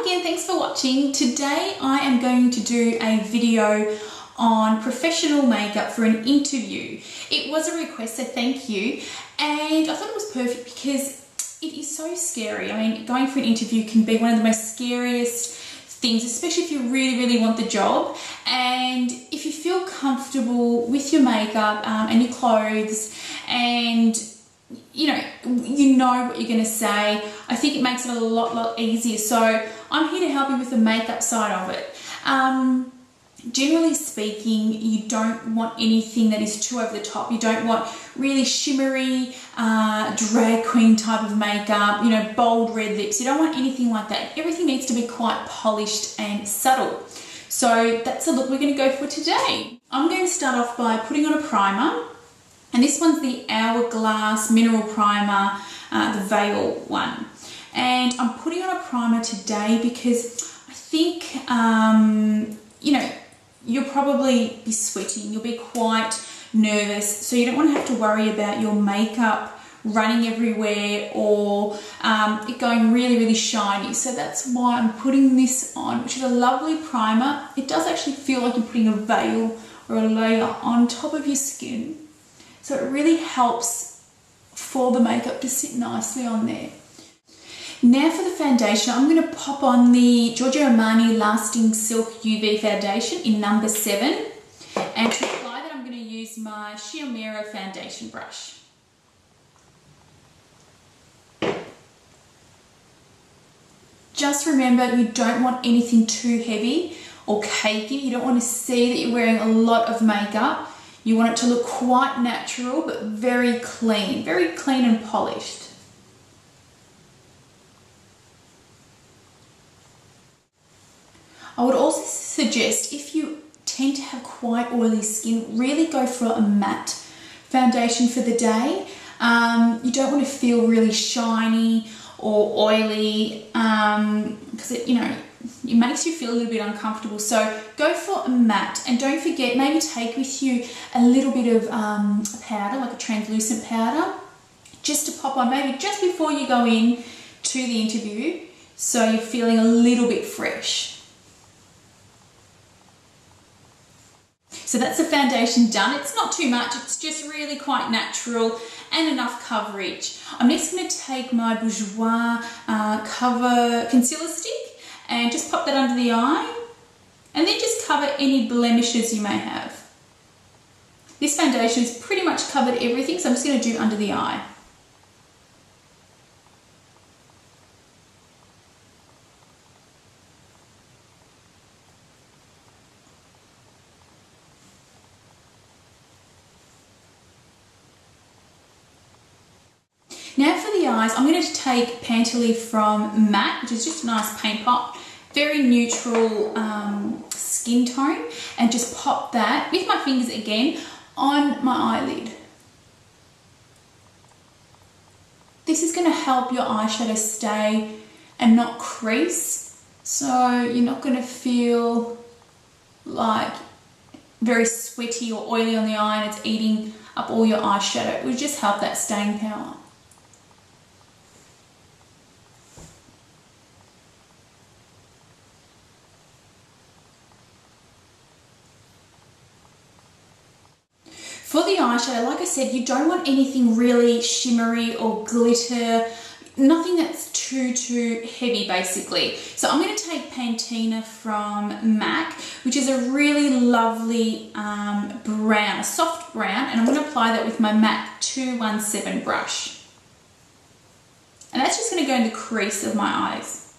again, thanks for watching. Today I am going to do a video on professional makeup for an interview. It was a request, so thank you. And I thought it was perfect because it is so scary. I mean, going for an interview can be one of the most scariest things, especially if you really want the job. And if you feel comfortable with your makeup and your clothes, and you know what you're going to say, I think it makes it a lot easier. So I'm here to help you with the makeup side of it. Generally speaking, you don't want anything that is too over the top. You don't want really shimmery, drag queen type of makeup, you know, bold red lips. You don't want anything like that. Everything needs to be quite polished and subtle. So that's the look we're going to go for today. I'm going to start off by putting on a primer. And this one's the Hourglass Mineral Primer, the Veil one. And I'm putting on a primer today because I think, you know, you'll probably be sweating, you'll be quite nervous, so you don't want to have to worry about your makeup running everywhere or it going really shiny. So that's why I'm putting this on, which is a lovely primer. It does actually feel like you're putting a veil or a layer on top of your skin. So it really helps for the makeup to sit nicely on there. Now for the foundation, I'm going to pop on the Giorgio Armani Lasting Silk UV Foundation in number 7. And to apply that, I'm going to use my Uemura foundation brush. Just remember, you don't want anything too heavy or cakey. You don't want to see that you're wearing a lot of makeup. You want it to look quite natural, but very clean and polished. I would also suggest, if you tend to have quite oily skin, really go for a matte foundation for the day. You don't want to feel really shiny or oily because it makes you feel a little bit uncomfortable. So go for a matte, and don't forget, maybe take with you a little bit of powder, like a translucent powder, just to pop on maybe just before you go in to the interview, so you're feeling a little bit fresh. So that's the foundation done. It's not too much, it's just really quite natural and enough coverage. I'm next going to take my Bourjois Cover Concealer Stick and just pop that under the eye, and then just cover any blemishes you may have. This foundation has pretty much covered everything, so I'm just going to do under the eye. Now for the eyes, I'm going to take Patina from Mack, which is just a nice paint pot, very neutral skin tone, and just pop that with my fingers again on my eyelid. This is going to help your eyeshadow stay and not crease, so you're not going to feel like very sweaty or oily on the eye and it's eating up all your eyeshadow. It will just help that staying power. For the eyeshadow, like I said, you don't want anything really shimmery or glitter, nothing that's too heavy basically. So I'm going to take Patina from Mack, which is a really lovely brown, a soft brown, and I'm going to apply that with my Mack 217 brush. And that's just going to go in the crease of my eyes.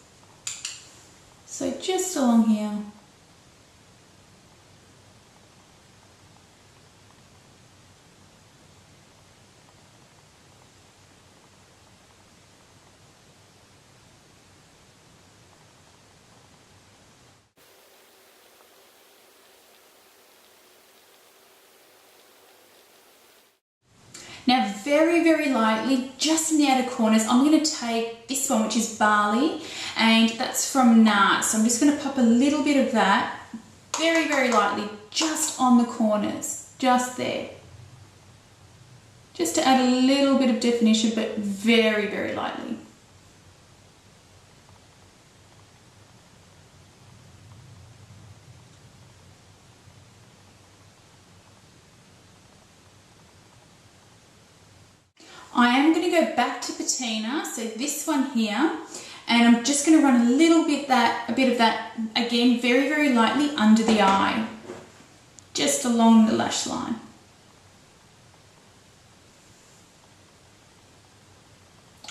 So just along here. Now very lightly, just in the outer corners, I'm going to take this one, which is Bali, and that's from Nars. So I'm just going to pop a little bit of that, very lightly, just on the corners, just there. Just to add a little bit of definition, but very lightly. I am going to go back to Patina, so this one here, and I'm just going to run a bit of that, again, very, very lightly under the eye, just along the lash line.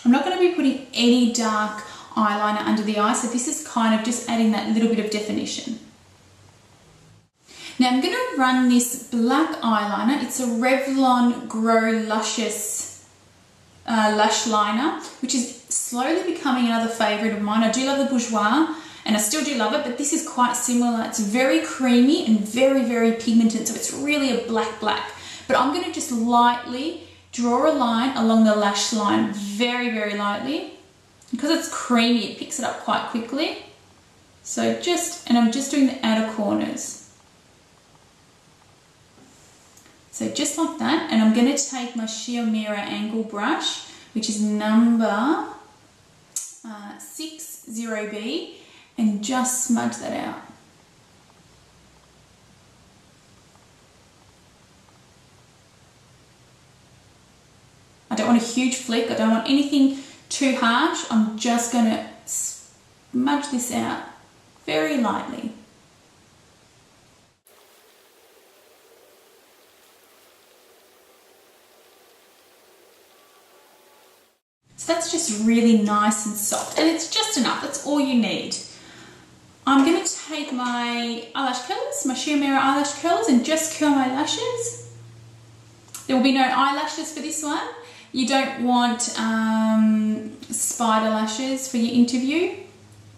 I'm not going to be putting any dark eyeliner under the eye, so this is kind of just adding that little bit of definition. Now I'm going to run this black eyeliner. It's a Revlon Grow Luscious lash liner, which is slowly becoming another favourite of mine. I do love the Bourjois, and I still do love it, but this is quite similar. It's very creamy and very, very pigmented, so it's really a black. But I'm going to just lightly draw a line along the lash line, very, very lightly. Because it's creamy, it picks it up quite quickly. So and I'm just doing the outer corners. So just like that, and I'm going to take my Uemura angle brush, which is number 60B, and just smudge that out. I don't want a huge flick, I don't want anything too harsh. I'm just going to smudge this out very lightly. So that's just really nice and soft, and it's just enough. That's all you need. I'm going to take my eyelash curlers, my Uemura eyelash curlers, and just curl my lashes. There will be no eyelashes for this one. You don't want spider lashes for your interview.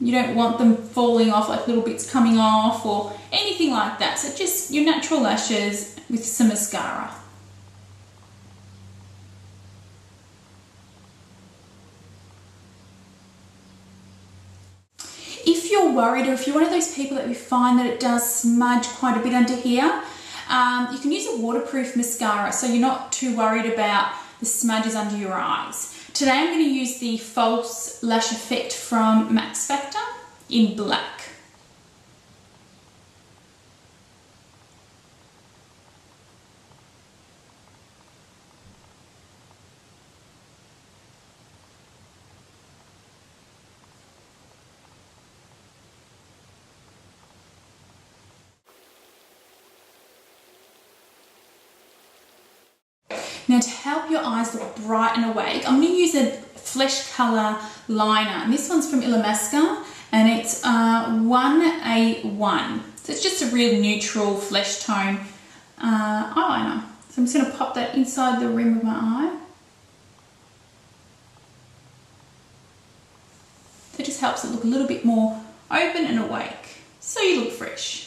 You don't want them falling off, like little bits coming off or anything like that. So just your natural lashes with some mascara. If you're worried, or if you're one of those people that you find that it does smudge quite a bit under here, you can use a waterproof mascara, so you're not too worried about the smudges under your eyes. Today I'm going to use the False Lash Effect from Max Factor in black. Now to help your eyes look bright and awake, I'm going to use a Flesh Colour liner. And this one's from Illamasqua, and it's 1A1. So it's just a real neutral flesh tone eyeliner. So I'm just going to pop that inside the rim of my eye. So it just helps it look a little bit more open and awake, so you look fresh.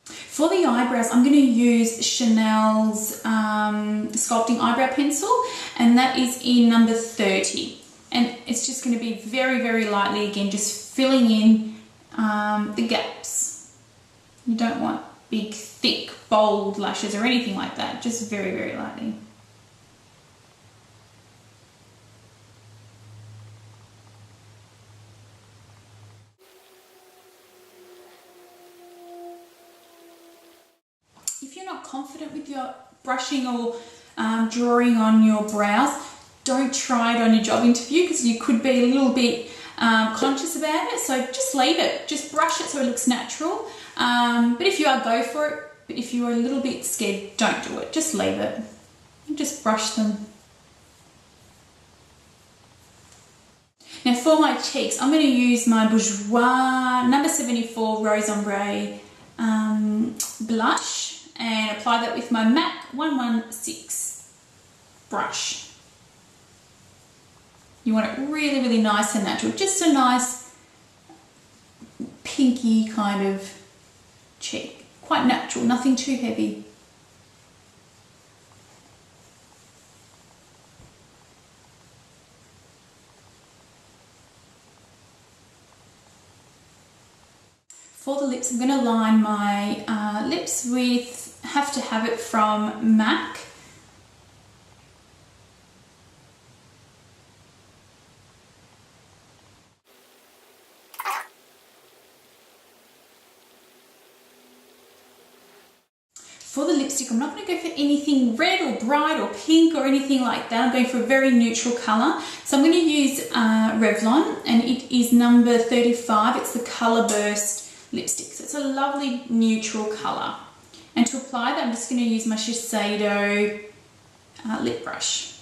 For the eyebrows, I'm going to use Chanel's Sculpting Eyebrow Pencil, and that is in number 30. And it's just going to be very, very lightly, again, just filling in the gaps. You don't want big, thick, bold lashes or anything like that, just very, very lightly. If you're not confident with your brushing or drawing on your brows, don't try it on your job interview because you could be a little bit conscious about it. So just leave it, just brush it so it looks natural. But if you are, go for it. But if you are a little bit scared, don't do it. Just leave it. Just brush them. Now for my cheeks, I'm going to use my Bourjois number 74 Rose Ombre blush, and apply that with my Mack 116 brush. You want it really, really nice and natural. Just a nice pinky kind of cheek. Quite natural, nothing too heavy. For the lips, I'm going to line my lips with Have to Have It from Mack. for the lipstick, I'm not going to go for anything red or bright or pink or anything like that. I'm going for a very neutral colour. So I'm going to use Revlon, and it is number 35. It's the Colour Burst lipstick. So it's a lovely neutral colour. And to apply that, I'm just going to use my Shiseido lip brush.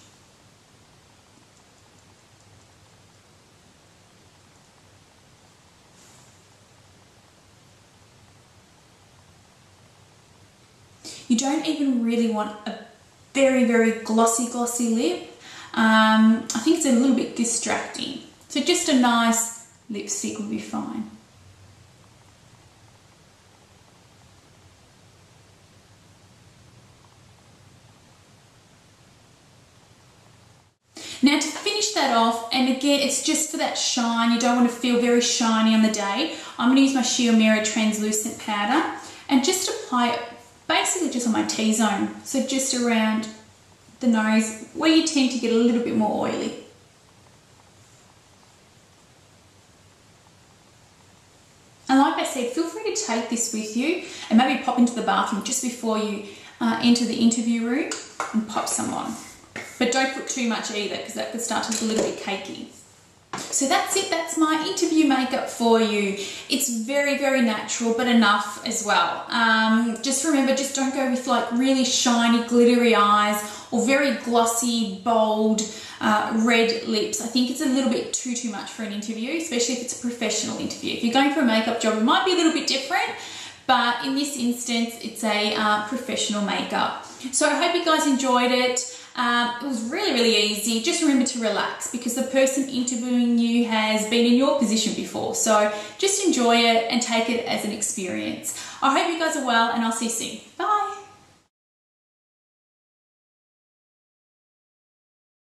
You don't even really want a very, very glossy lip. I think it's a little bit distracting. So just a nice lipstick will be fine. Now to finish that off, and again, it's just for that shine. You don't want to feel very shiny on the day. I'm going to use my Uemura translucent powder and just apply it basically just on my T-zone, so just around the nose where you tend to get a little bit more oily. And like I said, feel free to take this with you and maybe pop into the bathroom just before you enter the interview room and pop some on. But don't put too much either, because that could start to look a little bit cakey. So that's it, that's my interview makeup for you. It's very, very natural, but enough as well. Just remember, just don't go with like really shiny, glittery eyes or very glossy, bold, red lips. I think it's a little bit too much for an interview, especially if it's a professional interview. If you're going for a makeup job, it might be a little bit different, but in this instance, it's a professional makeup. So I hope you guys enjoyed it. It was really, really easy. Just remember to relax, because the person interviewing you has been in your position before. So just enjoy it and take it as an experience. I hope you guys are well, and I'll see you soon. Bye.